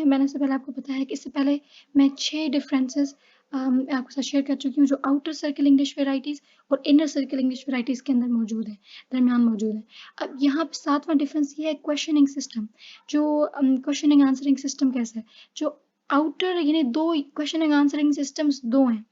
मैंने इससे पहले आपको बताया कि इससे पहले मैं 6 डिफरेंसेस आपके साथ शेयर कर चुकी हूँ जो आउटर सर्कल इंग्लिश वेराइटीज़ और इनर सर्कल इंग्लिश वेराइटीज़ के अंदर मौजूद है, दरमियान मौजूद है। अब यहाँ पे 7वां डिफरेंस ये है क्वेश्चनिंग सिस्टम। जो क्वेश्चनिंग आंसरिंग सिस्टम कैसा है? जो आउटर यानी 2 क्वेश्चनिंग आंसरिंग सिस्टम्स 2 हैं।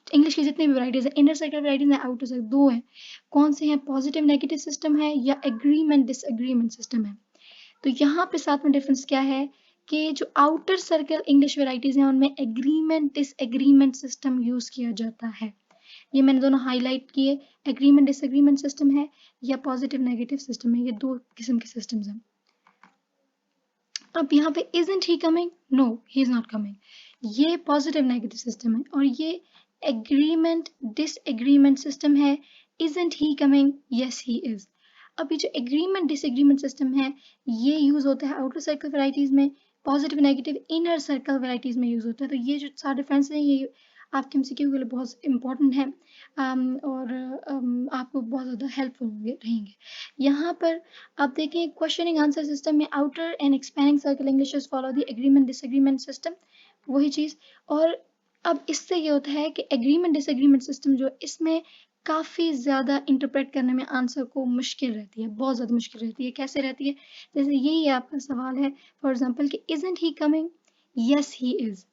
इंग्लिश की जितनी भी वैराइटीज़ है, इनर सर्कल वैराइटीज़ है, आउटर सर्कल 2 हैं। कौन से हैं? पॉजिटिव नेगेटिव सिस्टम है या एग्रीमेंट डिसएग्रीमेंट सिस्टम है। तो यहाँ पे 7वां डिफरेंस क्या है कि जो आउटर सर्कल इंग्लिश वेराइटीज़ हैं उनमें एग्रीमेंट डिसएग्रीमेंट सिस्टम यूज़ किया जाता है। ये मैंने दोनों हाईलाइट किए, एग्रीमेंट डिसएग्रीमेंट सिस्टम है या पॉजिटिव नेगेटिव सिस्टम है, ये 2 किस्म के सिस्टम्स हैं। अब यहाँ पे isn't he coming? No, he is not coming. ये पॉजिटिव नेगेटिव सिस्टम है और ये एग्रीमेंट डिसएग्रीमेंट सिस्टम है। Isn't he coming? Yes he is. अब ये जो एग्रीमेंट डिसएग्रीमेंट सिस्टम है ये यूज होता है आउटर सर्कल वैराइटीज में, positive negative inner circle varieties में यूज होता है। तो ये जो 4 डिफरेंस है ये आपके एमसीक्यू के लिए बहुत इंपॉर्टेंट है और आपको बहुत ज़्यादा हेल्पफुल रहेंगे। यहाँ पर आप देखें क्वेश्चनिंग आंसर सिस्टम में outer and expanding circle English follow the agreement disagreement system, वही चीज़। और अब इससे ये होता है कि एग्रीमेंट डिसएग्रीमेंट सिस्टम जो इसमें काफ़ी ज़्यादा इंटरप्रेट करने में आंसर को मुश्किल रहती है, बहुत ज़्यादा मुश्किल रहती है। कैसे रहती है? जैसे यही आपका सवाल है फॉर एग्जाम्पल कि isn't he coming? Yes he is.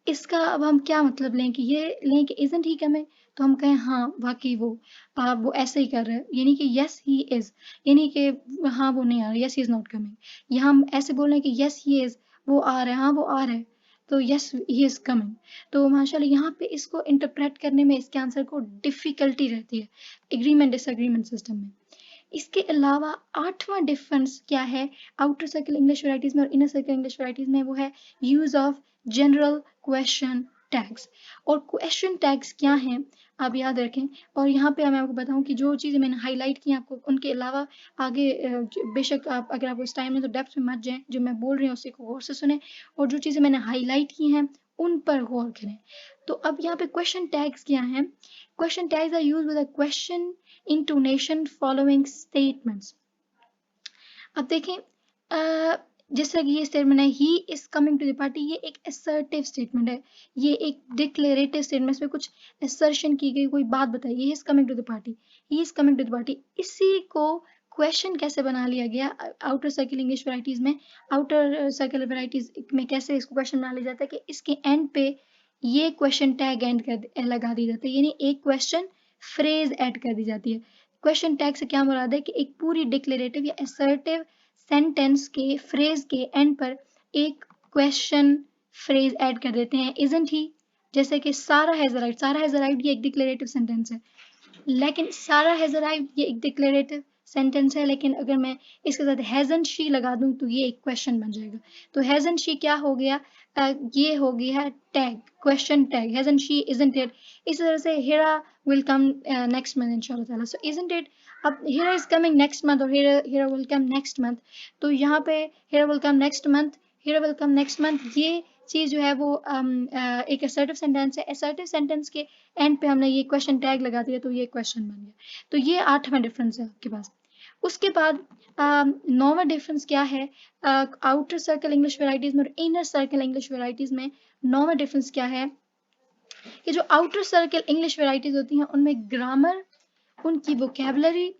इसका अब हम क्या मतलब लें कि ये लें कि इजंट ही कमिंग, तो हम कहें हाँ वाकई वो ऐसे ही कर रहे हैं, यानी कि यस ही इज, यानी कि हाँ वो नहीं आ रहा, yes he is not coming. या हम ऐसे बोल रहे हैं कि यस ही इज, वो आ रहा है, हाँ वो आ रहा है, तो यस ही इज कमिंग। तो माशाल्लाह यहाँ पे इसको इंटरप्रेट करने में इसके आंसर को डिफिकल्टी रहती है एग्रीमेंट डिसएग्रीमेंट सिस्टम में। इसके अलावा 8वां डिफरेंस क्या है आउटर सर्कल इंग्लिश वैराइटीज में और इनर सर्कल इंग्लिश वैराइटीज में? वो है use of general question tags. और क्वेश्चन टैग्स क्या हैं आप याद रखें। और यहाँ पे मैं आपको बताऊं कि जो चीज़ें मैंने हाईलाइट की आपको उनके अलावा आगे बेशक आप अगर आपको इस टाइम में तो डेप्थ में मत जाएं, जो मैं बोल रही हूँ उसी को गौर से सुने और जो चीज़ें मैंने हाईलाइट की हैं उन पर गौर करें। तो अब यहाँ पे क्वेश्चन टैग्स क्या हैं? Question tags are used with a question intonation following statements. अब देखें जैसा कि ये स्टेटमेंट है he is coming to the party, ये एक असर्टिव स्टेटमेंट है, ये एक डिक्लेरेटिव स्टेटमेंट, इसमें कुछ असर्शन की गई, कोई बात बताई, he is coming to the party, he is coming to the party. इसी को क्वेश्चन कैसे बना लिया गया आउटर सर्कल इंग्लिश वैराइटीज में? आउटर सर्कल वैराइटीज में कैसे इसको क्वेश्चन बना लिया जाता है कि इसके एंड पे ये क्वेश्चन टैग एंड कर लगा दी जाती है, यानी एक क्वेश्चन फ्रेज ऐड कर दी जाती है। क्वेश्चन टैग से क्या मुराद है कि एक पूरी डिक्लेरेटिव या असर्टिव सेंटेंस के फ्रेज के एंड पर एक क्वेश्चन फ्रेज ऐड कर देते हैं। इजंट ही, जैसे कि सारा हैज अराइव्ड, सारा हैज अराइव्ड ये एक डिक्लेरेटिव सेंटेंस है, लेकिन सारा हैज अराइव्ड ये एक डिक्लेरेटिव सेंटेंस है, लेकिन अगर मैं इसके साथ हैजंट शी लगा दूं तो ये एक क्वेश्चन बन जाएगा। तो हैजंट शी क्या हो गया? ये हो गया tag, question tag, hasn't she, isn't it. इस तरह से Hira will come next month इंशाल्लाह ताला, सो इजंट इट। अब Hira is coming next month और Hira will come next month, तो यहाँ पे Hira will come next month, Hira will come next month, ये चीज़ जो है वो एक असर्टिव सेंटेंस है। असर्टिव सेंटेंस के एंड पे हमने ये क्वेश्चन टैग लगा दिया तो ये क्वेश्चन बन गया। तो ये 8वां डिफरेंस है आपके पास। उसके बाद 9वां डिफरेंस क्या है आउटर सर्कल इंग्लिश वेराइटीज में और इनर सर्कल इंग्लिश वेराइटीज में? 9वां डिफरेंस क्या है कि जो आउटर सर्कल इंग्लिश वेराइटीज होती हैं उनमें ग्रामर, उनकी वोकेबलरी,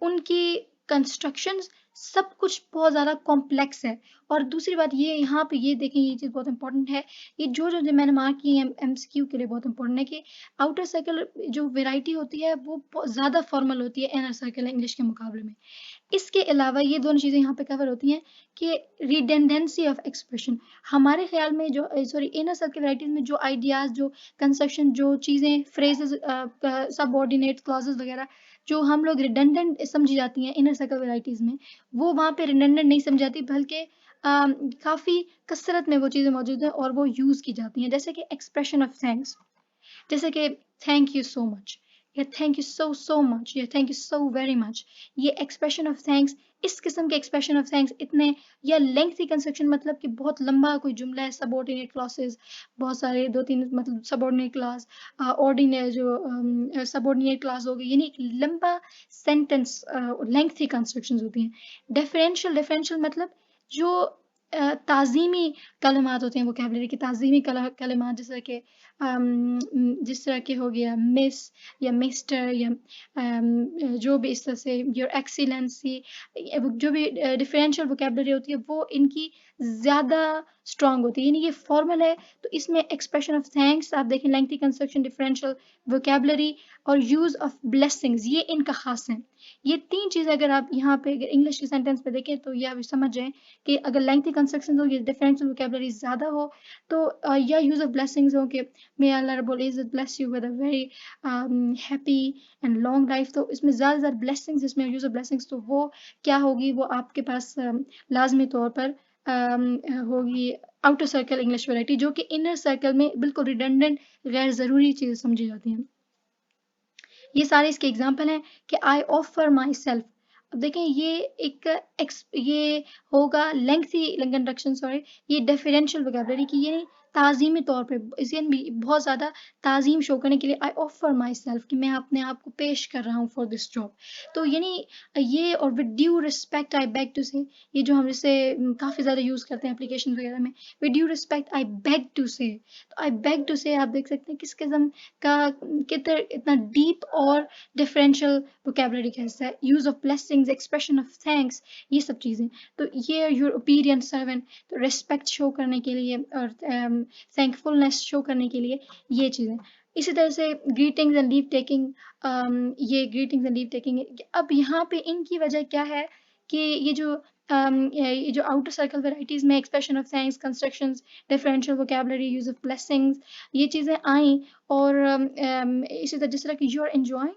उनकी कंस्ट्रक्शंस, सब कुछ बहुत ज़्यादा कॉम्प्लेक्स है। और दूसरी बात ये यहाँ पे ये देखें, ये चीज़ बहुत इंपॉर्टेंट है, ये जो मैंने मार्क की है एमसीक्यू के लिए बहुत इंपॉर्टेंट है कि आउटर सर्कल जो वेराइटी होती है वो ज़्यादा फॉर्मल होती है इनर सर्कल इंग्लिश के मुकाबले में। इसके अलावा ये दोनों चीज़ें यहाँ पे कवर होती हैं कि रिडेंडेंसी ऑफ एक्सप्रेशन। हमारे ख्याल में जो सॉरी इनर सर्कल वैराइटीज़ में जो आइडियाज़, जो कंस्ट्रक्शन, जो चीज़ें, फ्रेजेस, सबऑर्डिनेट क्लॉजेस वगैरह जो हम लोग रिडेंडेंट समझी जाती हैं इनर सर्कल वैराइटीज़ में, वो वहाँ पे रिडेंडेंट नहीं समझी जाती, बल्कि काफ़ी कसरत में वो चीज़ें मौजूद हैं और वो यूज़ की जाती हैं। जैसे कि एक्सप्रेशन ऑफ थैंक्स, जैसे कि थैंक यू सो मच या थैंक यू सो मच या thank you so very much, ये एक्सप्रेशन ऑफ थैंक्स, इस किस्म के एक्सप्रेशन ऑफ थैंक्स इतने, या लेंथी कंस्ट्रक्शन मतलब कि बहुत लंबा कोई जुमला है, सबऑर्डिनेट क्लॉसेस बहुत सारे, 2-3 मतलब सबऑर्डिनेट क्लॉज, ऑर्डिनेट जो सबऑर्डिनेट क्लॉज हो गई, यानी एक लंबा सेंटेंस, लेंथी कंस्ट्रक्शंस होती हैं। डिफरेंशियल, डिफरेंशियल मतलब जो ताज़ीमी कलमात होते हैं वोकैबुलरी के, ताज़ीमी कलमात जैसे कि जिस तरह के हो गया मिस या मिस्टर या जो भी इस तरह से योर एक्सीलेंसी, जो भी डिफरेंशियल वोकैबुलरी होती है वो इनकी ज़्यादा स्ट्रांग होती है। यानी ये फॉर्मल है तो इसमें एक्सप्रेशन ऑफ थैंक्स आप देखें, लेंथी कंस्ट्रक्शन, डिफरेंशियल वोकैबुलरी और यूज़ ऑफ ब्लेसिंग्स, ये इनका खास है। ये 3 चीज़ अगर आप यहाँ पे इंग्लिश के सेंटेंस पे देखें तो ये आप समझ जाएं कि अगर लेंथी कंस्ट्रक्शन हो, ये डिफरेंशियल वोकैबुलरी ज़्यादा हो तो या यूज़ ऑफ ब्लेसिंग्स हो कि मे अल्लाह रब्बुल इज़्ज़त bless you with a very happy and long life, तो इसमें ज़्यादा ब्लेसिंग्स, इसमें यूज़ ऑफ ब्लेसिंग्स, तो वो क्या होगी, वो आपके पास लाजमी तौर पर होगी आउटर सर्कल इंग्लिश वैरायटी, जो कि इनर सर्कल में बिल्कुल रिडंडेंट गैर ज़रूरी चीज़ समझी जाती हैं। ये सारे इसके एग्जाम्पल हैं कि आई ऑफर माई सेल्फ। अब देखें ये ये होगा लेंथी कंस्ट्रक्शन, सॉरी, ये डिफरेंशियल वोकैबुलरी की, ये ताज़ीमी तौर पे इसे भी बहुत ज़्यादा ताज़ीम शो करने के लिए आई ऑफर माई सेल्फ, कि मैं अपने आप को पेश कर रहा हूँ फॉर दिस जॉब। तो यानी ये, और with due respect I beg to say, ये जो हम इसे काफ़ी ज़्यादा यूज़ करते हैं एप्लीकेशन वगैरह में, with due respect I beg to say. तो आई बेग टू से आप देख सकते हैं किस किस्म का कितना इतना डीप और डिफरेंशियल वोकैबुलरी का हिस्सा है। Use of blessings, expression of thanks, ये सब चीज़ें, तो ये योर ओबीडिएंट सर्वेंट, तो रिस्पेक्ट शो करने के लिए और थैंकफुलनेस शो करने के लिए ये चीज़ें। इसी तरह से ग्रीटिंग्स एंड लीव टेकिंग, ये ग्रीटिंग्स एंड लीव टेकिंग, अब यहाँ पे इनकी वजह क्या है कि ये जो आउटर सर्कल वैराइटीज़ में expression of thanks, constructions, differential vocabulary, use of blessings, ये चीज़ें आई, और इसी तरह जिस तरह की यू आर एंजॉइंग,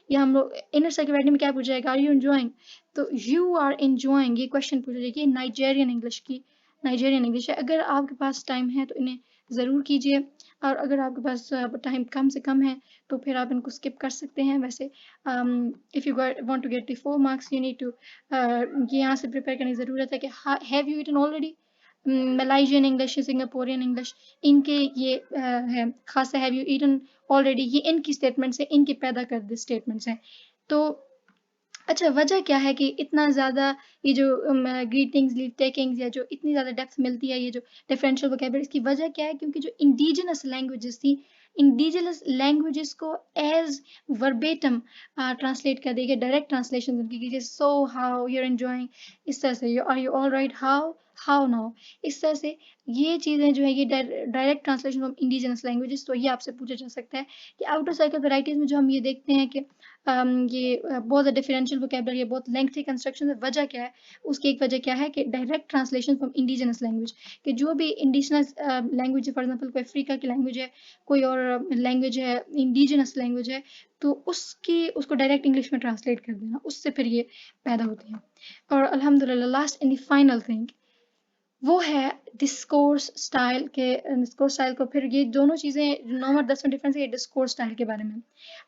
या हम लोग इनर सर्कल वैरायटी में क्या पूछा जाएगा, आर यू एंजॉइंग, तो यू आर एंजॉइंग, ये क्वेश्चन पूछा जाएगा। नाइजेरियन इंग्लिश की, नाइजेरियन इंग्लिश है। अगर आपके पास टाइम है तो इन्हें ज़रूर कीजिए, और अगर आपके पास टाइम कम से कम है तो फिर आप इनको स्किप कर सकते हैं। वैसे if you want to get the 4 marks, you need to, ये यहाँ से प्रिपेयर करने की ज़रूरत है कि have you eaten already, Malaysian English, Singaporean English, इनके ये है खासा, हैव यू ईटन ऑलरेडी, ये इनकी स्टेटमेंट्स हैं, इनके पैदा कर दी स्टेटमेंट्स हैं। तो अच्छा, वजह क्या है कि इतना ज़्यादा ये जो ग्रीटिंग्स, लीव टेकिंग्स, या जो इतनी ज़्यादा डेप्थ मिलती है, ये जो डिफरेंशियल वोकैबुलरी, इसकी वजह क्या है? क्योंकि जो इंडिजिनस लैंग्वेजेस थी, इंडिजिनस लैंग्वेजेस को एज वर्बेटम ट्रांसलेट कर दिया, डायरेक्ट ट्रांसलेशन उनकी कीजिए, so how you are enjoying, इस तरह से, are you all right, how now, इस तरह से ये चीज़ें जो है, ये direct translation of indigenous languages, तो ये आपसे पूछा जा सकता है कि आउटर सर्कल वैराइटीज़ में जो हम ये देखते हैं कि ये बहुत डिफरेंशियल वोकैबुलरी है, बहुत लेंथी कंस्ट्रक्शन है, वजह क्या है? उसकी एक वजह क्या है कि direct translation from indigenous language, कि जो भी इंडिजिनस लैंग्वेज है, फॉर एग्जांपल कोई अफ्रीका की लैंग्वेज है, कोई और लैंग्वेज है, इंडिजिनस लैंग्वेज है, तो उसको डायरेक्ट इंग्लिश में ट्रांसलेट कर देना, उससे फिर ये पैदा होती है। और अल्हम्दुलिल्लाह, last and the final thing वो है डिस्कोर्स स्टाइल के, डिस्कोर्स स्टाइल को, फिर ये दोनों चीज़ें 9 और 10 में डिफरेंस है, ये डिस्कोर्स स्टाइल के बारे में।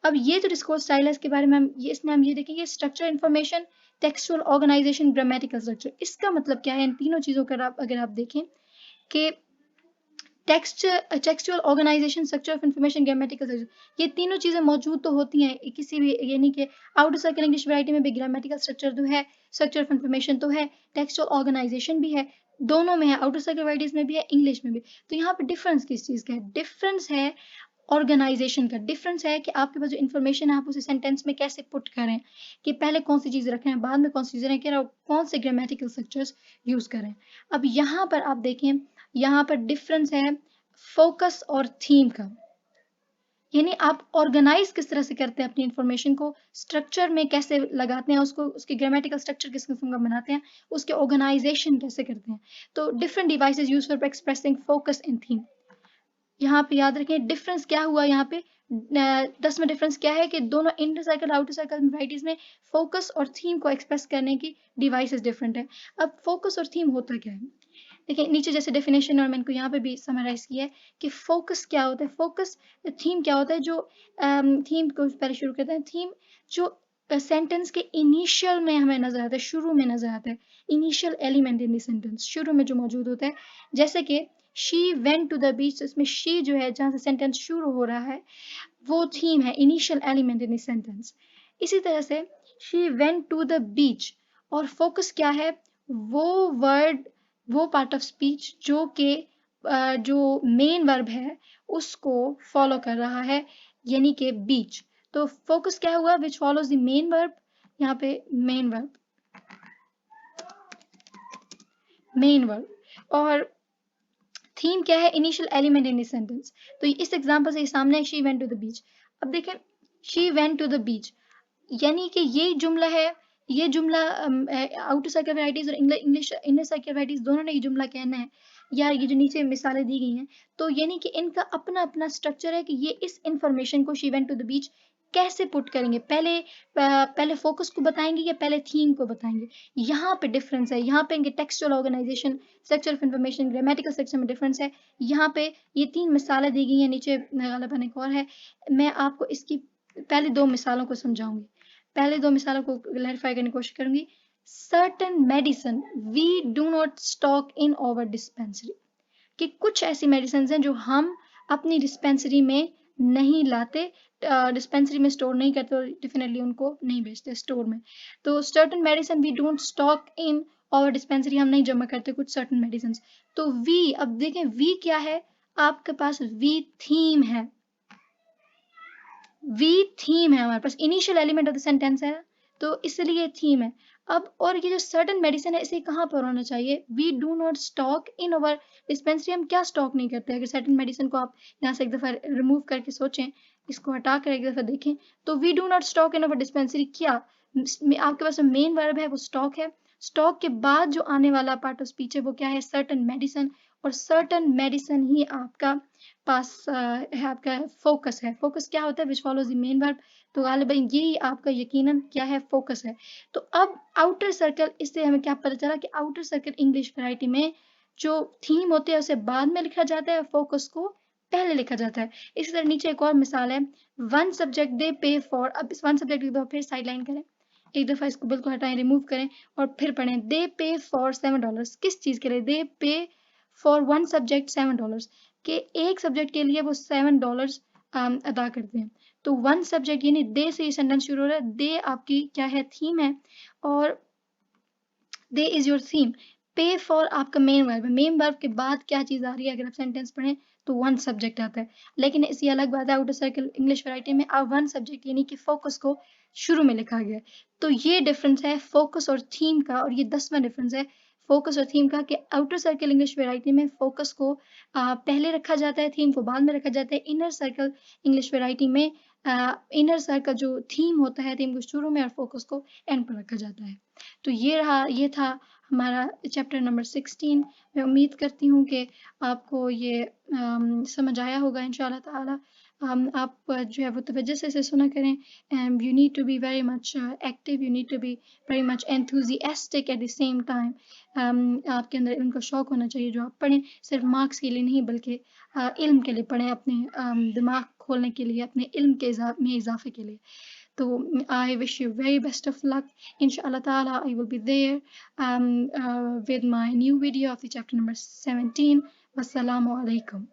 अब ये जो डिस्कोर्स स्टाइल है इसके बारे में इसमें हम ये देखेंगे, structure, information, textual organization, grammatical structure. इसका मतलब क्या है इन तीनों चीज़ों का, अगर आप देखें कि textual organization, structure of information, grammatical structure, ये तीनों चीज़ें मौजूद तो होती हैं किसी भी, यानी कि आउटर सर्कल इंग्लिश वैरायटी में भी ग्रामेटिकल स्ट्रक्चर तो है, स्ट्रक्चर ऑफ इंफॉर्मेशन तो है, टेक्सचुअल ऑर्गेनाइजेशन भी है, दोनों में है, आउटर सर्कल वैरायटीज में भी है, इंग्लिश में भी। तो यहाँ पे डिफरेंस किस चीज़ का है? डिफरेंस है ऑर्गेनाइजेशन का, डिफरेंस है कि आपके पास जो इन्फॉर्मेशन है आप उसे सेंटेंस में कैसे पुट करें, कि पहले कौन सी चीज़ रखें, बाद में कौन सी चीज़ें रखें, और कौन से ग्रामेटिकल स्ट्रक्चर्स यूज़ करें। अब यहाँ पर आप देखें, यहाँ पर डिफरेंस है फोकस और थीम का, यानी आप ऑर्गेनाइज किस तरह से करते हैं अपनी इंफॉर्मेशन को, स्ट्रक्चर में कैसे लगाते हैं उसको, उसकी ग्रामेटिकल स्ट्रक्चर किस किस्म का बनाते हैं, उसके ऑर्गेनाइजेशन कैसे करते हैं। तो different devices use for expressing focus and theme. यहाँ पे याद रखें डिफरेंस क्या हुआ, यहाँ पे 10 में डिफरेंस क्या है कि दोनों inter circle outer circle varieties में फोकस और थीम को एक्सप्रेस करने की डिवाइसेस डिफरेंट है। अब फोकस और थीम होता क्या है, देखिए नीचे जैसे डेफिनेशन, और मैंने इनको यहाँ पे भी समराइज किया है कि फोकस क्या होता है, फोकस थीम क्या होता है, जो थीम को पहले शुरू करते हैं, थीम जो सेंटेंस के इनिशियल में हमें नजर आता है, शुरू में नजर आता है, initial element in the sentence, शुरू में जो मौजूद होता है, जैसे कि she went to the beach, इसमें शी जो है जहाँ से सेंटेंस शुरू हो रहा है वो थीम है, initial element in the sentence. इसी तरह से she went to the beach, और फोकस क्या है, वो वर्ड वो पार्ट ऑफ स्पीच जो कि जो मेन वर्ब है उसको फॉलो कर रहा है, यानी कि बीच। तो फोकस क्या हुआ, विच फॉलोज द मेन वर्ब, यहाँ पे मेन वर्ब, मेन वर्ब। और थीम क्या है, इनिशियल एलिमेंट इन सेंटेंस। तो इस एग्जांपल से सामने है she went to the beach. अब देखें, she went to the beach, यानी कि ये जुमला है, ये जुमला आउटर सर्कल वैराइटीज और इंग्लिश इनर सर्कल वैराइटीज दोनों ने ये जुमला कहना है, या ये जो नीचे मिसालें दी गई हैं, तो यानी कि इनका अपना अपना स्ट्रक्चर है कि ये इस इंफॉर्मेशन को she went to the beach कैसे पुट करेंगे, पहले फोकस को बताएंगे या पहले थीम को बताएंगे। यहाँ पे डिफरेंस है, यहाँ पे इनके textual organization, structure of information, grammatical structure में डिफरेंस है। यहाँ पे ये 3 मिसालें दी गई हैं, नीचे गालिबन एक और है। मैं आपको इसकी पहले 2 मिसालों को समझाऊंगी, पहले 2 मिसालों को क्लैरिफाई करने की कोशिश करूंगी। Certain medicine we do not stock in our dispensary, कि कुछ ऐसी मेडिसिन हैं जो हम अपनी डिस्पेंसरी में नहीं लाते, डिस्पेंसरी में स्टोर नहीं करते, और डेफिनेटली उनको नहीं बेचते स्टोर में। तो certain medicine we don't stock in our dispensary, हम नहीं जमा करते कुछ सर्टन मेडिसिन। तो वी, अब देखें वी क्या है, आपके पास वी थीम है, वी थीम है हमारे पास, initial element of the sentence है, तो इसलिए थीम है। अब और ये जो सर्टन मेडिसिन है इसे कहाँ पर होना चाहिए, we do not stock in our dispensary, हम क्या स्टॉक नहीं करते। अगर सर्टन मेडिसिन को आप यहाँ से एक दफ़ा रिमूव करके सोचें, इसको हटा कर एक दफ़ा देखें, तो we do not stock in our dispensary, क्या आपके पास मेन वर्ब है वो स्टॉक है, स्टॉक के बाद जो आने वाला पार्ट ऑफ स्पीच है वो क्या है, सर्टन मेडिसिन, और सर्टन मेडिसिन ही आपका पास है, आपका फोकस है। फोकस क्या होता है, विच फॉलोज द मेन वर्ब, तो गालिबन यही आपका यकीनन क्या है, फोकस है। तो अब आउटर सर्कल, इससे हमें क्या पता चला कि आउटर सर्कल इंग्लिश वैरायटी में जो थीम होते हैं उसे बाद में लिखा जाता है, फोकस को पहले लिखा जाता है। इसी तरह नीचे एक और मिसाल है, वन सब्जेक्ट दे पे फॉर, अब इस वन सब्जेक्ट को फिर साइड लाइन करें, एक दफा इसको बिल्कुल हटाएं, रिमूव करें और फिर पढ़ें, दे पे फॉर $7, किस चीज के लिए, दे पे फॉर वन सब्जेक्ट $7, कि एक सब्जेक्ट के लिए वो $7 अदा करते हैं। तो वन सब्जेक्ट यानी दे से ये सेंटेंस शुरू हो रहा है, दे आपकी क्या है, थीम है, और दे इज योर थीम। पे फॉर आपका मेन वर्ब है, मेन वर्ब के बाद क्या चीज आ रही है, अगर आप सेंटेंस पढ़ें तो वन सब्जेक्ट आता है। लेकिन इसी अलग बात है, आउटर सर्कल इंग्लिश वैरायटी में अब वन सब्जेक्ट यानी कि फोकस को शुरू में लिखा गया है। तो ये डिफरेंस है फोकस और थीम का, और ये 10वां डिफरेंस है फोकस और थीम का, कि आउटर सर्कल इंग्लिश वैरायटी में फोकस को पहले रखा जाता है, थीम को बाद में रखा जाता है। इनर सर्कल इंग्लिश वैरायटी में इनर सर्कल जो थीम होता है, थीम को शुरू में और फोकस को एंड पर रखा जाता है। तो ये था हमारा चैप्टर नंबर 16। मैं उम्मीद करती हूँ कि आपको ये समझ आया होगा इंशाल्लाह ताला। आप जो है वो तवज्जो से इसे सुना करें, and you need to be very much active, you need to be very much enthusiastic at the same time. आपके अंदर इल्म का शौक होना चाहिए, जो आप पढ़ें सिर्फ मार्क्स के लिए नहीं बल्कि इल्म के लिए पढ़ें, अपने दिमाग खोलने के लिए, अपने इल्म के में इजाफे के लिए। So I wish you very best of luck. Inshallah ta'ala, I will be there with my new video of the chapter number 17. Wassalamu alaikum.